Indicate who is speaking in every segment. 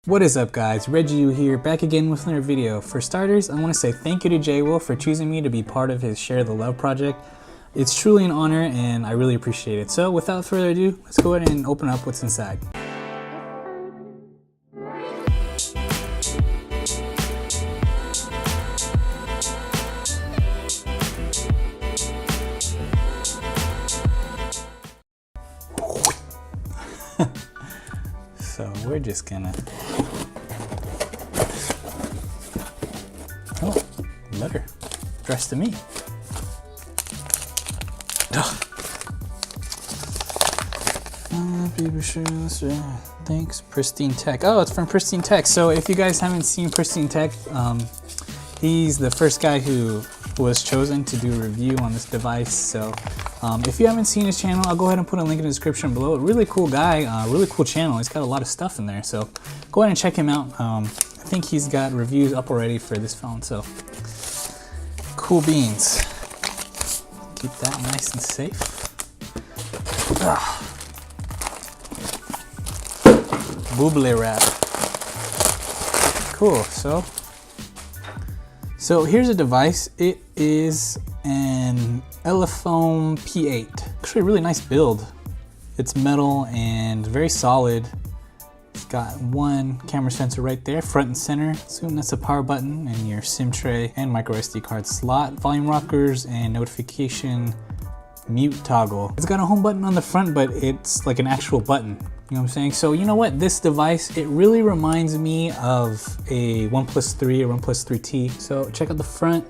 Speaker 1: What is up guys, Reggie here, back again with another video. For starters, I want to say thank you to J Will for choosing me to be part of his Share the Love project. It's truly an honor and I really appreciate it. So without further ado, let's go ahead and open up what's inside. So we're just gonna, oh, letter addressed to me. Thanks, Pristine Tech. Oh, it's from Pristine Tech. So if you guys haven't seen Pristine Tech, he's the first guy who was chosen to do a review on this device. So if you haven't seen his channel, I'll go ahead and put a link in the description below. A really cool guy, really cool channel. He's got a lot of stuff in there, so go ahead and check him out. I think he's got reviews up already for this phone, so cool beans. Keep that nice and safe. Boobly wrap. Cool. So here's a device. It is an Elephone P8. Actually a really nice build. It's metal and very solid. It's got one camera sensor right there, front and center. Assume that's a power button and your SIM tray and micro SD card slot, volume rockers and notification mute toggle. It's got a home button on the front, but it's like an actual button. You know what I'm saying? So you know what? This device, it really reminds me of a OnePlus 3 or OnePlus 3T. So check out the front.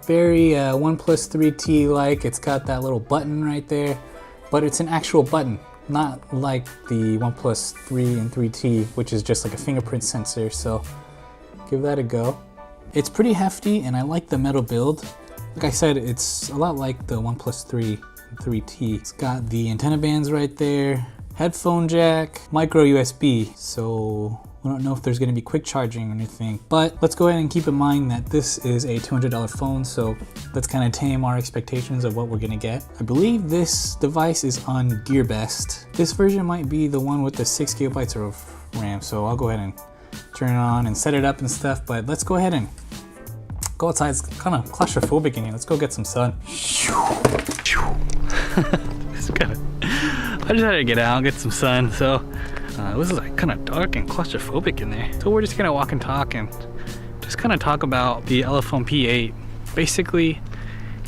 Speaker 1: Very OnePlus 3T like. It's got that little button right there, but it's an actual button, not like the OnePlus 3 and 3T, which is just like a fingerprint sensor. So give that a go. It's pretty hefty and I like the metal build. Like I said, it's a lot like the OnePlus 3 and 3T. It's got the antenna bands right there, headphone jack, micro USB. So I don't know if there's gonna be quick charging or anything, but let's go ahead and keep in mind that this is a $200 phone, so let's kind of tame our expectations of what we're gonna get. I believe this device is on Gearbest. This version might be the one with the 6 GB of RAM, so I'll go ahead and turn it on and set it up and stuff, but let's go ahead and go outside. It's kind of claustrophobic in here. Let's go get some sun. It's kind of, I just had to get out and get some sun, so it was like kind of dark and claustrophobic in there. So we're just gonna walk and talk and just kind of talk about the Elephone P8. Basically,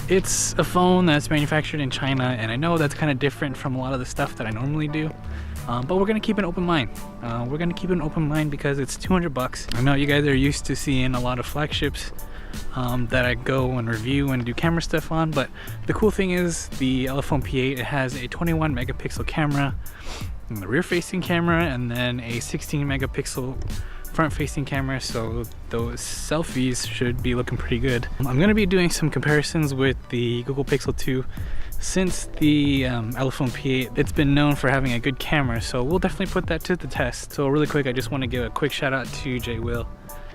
Speaker 1: it's a phone that's manufactured in China, and I know that's kind of different from a lot of the stuff that I normally do. But we're gonna keep an open mind. We're gonna keep an open mind because it's 200 bucks. I know you guys are used to seeing a lot of flagships that I go and review and do camera stuff on, but the cool thing is the Elephone P8, it has a 21 megapixel camera, the rear facing camera, and then a 16 megapixel front facing camera, so those selfies should be looking pretty good. I'm going to be doing some comparisons with the Google Pixel 2 since the Elephone P8, it's been known for having a good camera, so we'll definitely put that to the test. So really quick, I just want to give a quick shout out to J Will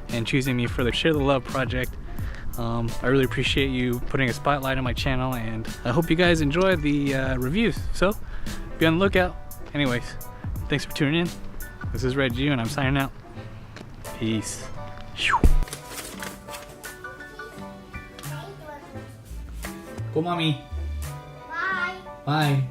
Speaker 1: and choosing me for the Share the Love project. I really appreciate you putting a spotlight on my channel, and I hope you guys enjoy the reviews, so be on the lookout. Anyways, thanks for tuning in. This is Reggie and I'm signing out. Peace. Go mommy.
Speaker 2: Bye.
Speaker 1: Bye.